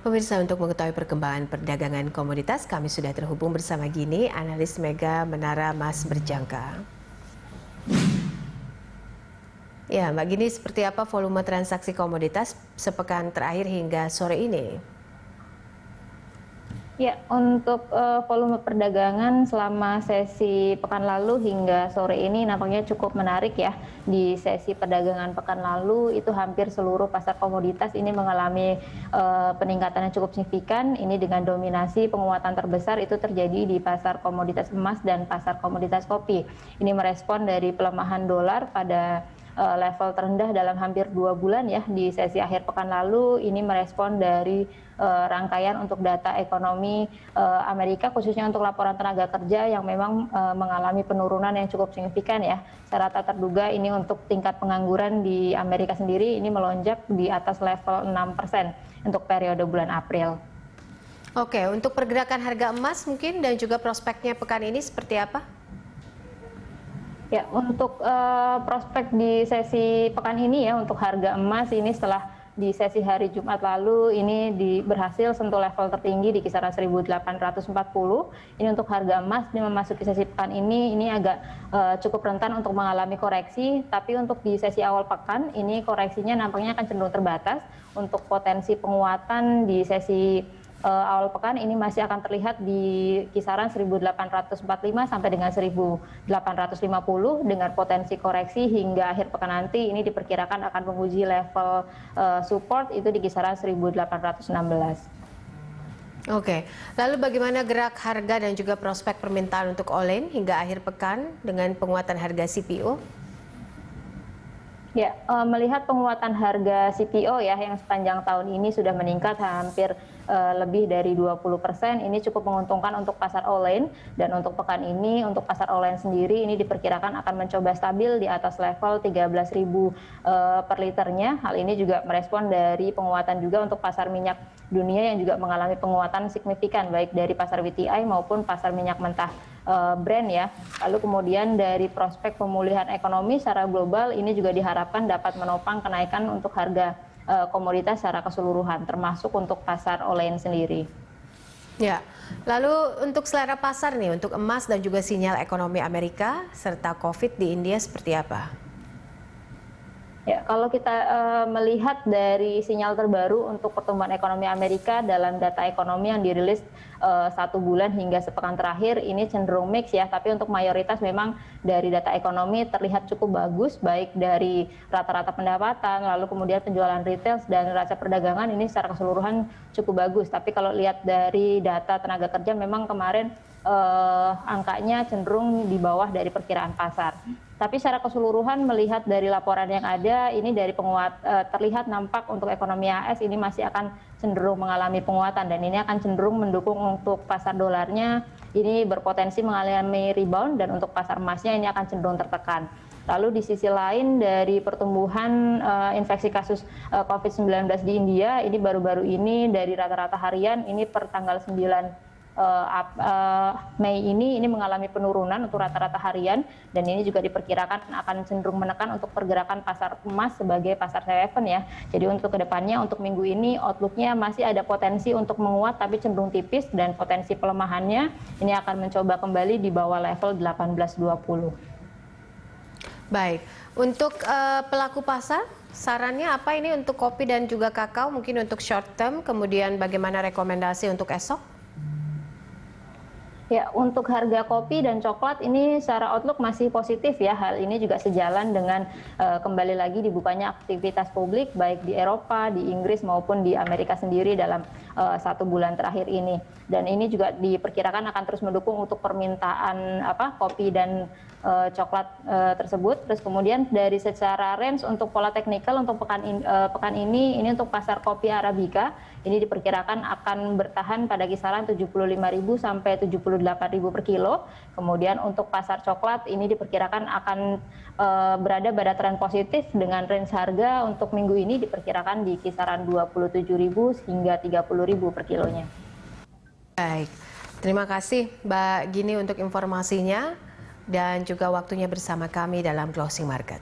Pemirsa, untuk mengetahui perkembangan perdagangan komoditas, kami sudah terhubung bersama Gini, analis Mega Menara Emas Berjangka. Ya, Mbak Gini, seperti apa volume transaksi komoditas sepekan terakhir hingga sore ini? Ya, untuk volume perdagangan selama sesi pekan lalu hingga sore ini nampaknya cukup menarik ya. Di sesi perdagangan pekan lalu itu hampir seluruh pasar komoditas ini mengalami peningkatan yang cukup signifikan. Ini dengan dominasi penguatan terbesar itu terjadi di pasar komoditas emas dan pasar komoditas kopi. Ini merespon dari pelemahan dolar pada level terendah dalam hampir 2 bulan ya di sesi akhir pekan lalu. Ini merespon dari rangkaian untuk data ekonomi Amerika, khususnya untuk laporan tenaga kerja yang memang mengalami penurunan yang cukup signifikan ya. Secara tak terduga ini untuk tingkat pengangguran di Amerika sendiri ini melonjak di atas level 6% untuk periode bulan April. Oke, untuk pergerakan harga emas mungkin dan juga prospeknya pekan ini seperti apa? Ya, untuk prospek di sesi pekan ini ya, untuk harga emas ini setelah di sesi hari Jumat lalu ini berhasil sentuh level tertinggi di kisaran 1840. Ini untuk harga emas di memasuki sesi pekan ini agak cukup rentan untuk mengalami koreksi, tapi untuk di sesi awal pekan ini koreksinya nampaknya akan cenderung terbatas. Untuk potensi penguatan di sesi awal pekan ini masih akan terlihat di kisaran 1845 sampai dengan 1850 dengan potensi koreksi hingga akhir pekan nanti ini diperkirakan akan menguji level support itu di kisaran 1816. Oke, lalu bagaimana gerak harga dan juga prospek permintaan untuk all-in hingga akhir pekan dengan penguatan harga CPO? Ya, melihat penguatan harga CPO ya yang sepanjang tahun ini sudah meningkat hampir lebih dari 20%, ini cukup menguntungkan untuk pasar all-in, dan untuk pekan ini untuk pasar all-in sendiri ini diperkirakan akan mencoba stabil di atas level 13.000 per liternya. Hal ini juga merespon dari penguatan juga untuk pasar minyak dunia yang juga mengalami penguatan signifikan baik dari pasar WTI maupun pasar minyak mentah Brent ya. Lalu kemudian dari prospek pemulihan ekonomi secara global ini juga diharapkan dapat menopang kenaikan untuk harga komoditas secara keseluruhan, termasuk untuk pasar all-in sendiri. Ya, lalu untuk selera pasar nih, untuk emas dan juga sinyal ekonomi Amerika serta COVID di India seperti apa? Ya, kalau kita melihat dari sinyal terbaru untuk pertumbuhan ekonomi Amerika dalam data ekonomi yang dirilis 1 bulan hingga sepekan terakhir ini cenderung mix ya, tapi untuk mayoritas memang dari data ekonomi terlihat cukup bagus, baik dari rata-rata pendapatan, lalu kemudian penjualan retail dan neraca perdagangan ini secara keseluruhan cukup bagus. Tapi kalau lihat dari data tenaga kerja memang kemarin angkanya cenderung di bawah dari perkiraan pasar. Tapi secara keseluruhan melihat dari laporan yang ada, ini dari terlihat nampak untuk ekonomi AS ini masih akan cenderung mengalami penguatan, dan ini akan cenderung mendukung untuk pasar dolarnya ini berpotensi mengalami rebound, dan untuk pasar emasnya ini akan cenderung tertekan. Lalu di sisi lain dari pertumbuhan infeksi kasus COVID-19 di India, ini baru-baru ini dari rata-rata harian ini per tanggal 9 Mei ini mengalami penurunan untuk rata-rata harian, dan ini juga diperkirakan akan cenderung menekan untuk pergerakan pasar emas sebagai pasar safe haven ya. Jadi untuk kedepannya untuk minggu ini outlooknya masih ada potensi untuk menguat tapi cenderung tipis, dan potensi pelemahannya ini akan mencoba kembali di bawah level 1820. Baik, untuk pelaku pasar sarannya apa ini untuk kopi dan juga kakao mungkin untuk short term, kemudian bagaimana rekomendasi untuk esok? Ya, untuk harga kopi dan coklat ini secara outlook masih positif ya. Hal ini juga sejalan dengan kembali lagi dibukanya aktivitas publik baik di Eropa, di Inggris maupun di Amerika sendiri dalam 1 bulan terakhir ini. Dan ini juga diperkirakan akan terus mendukung untuk permintaan kopi dan coklat tersebut. Terus kemudian dari secara range untuk pola teknikal untuk pekan ini untuk pasar kopi Arabica ini diperkirakan akan bertahan pada kisaran 75.000 sampai 78.000 per kilo. Kemudian untuk pasar coklat ini diperkirakan akan berada pada tren positif dengan range harga untuk minggu ini diperkirakan di kisaran 27.000 hingga 30.000 per kilonya. Baik, terima kasih Mbak Gini untuk informasinya dan juga waktunya bersama kami dalam Closing Market.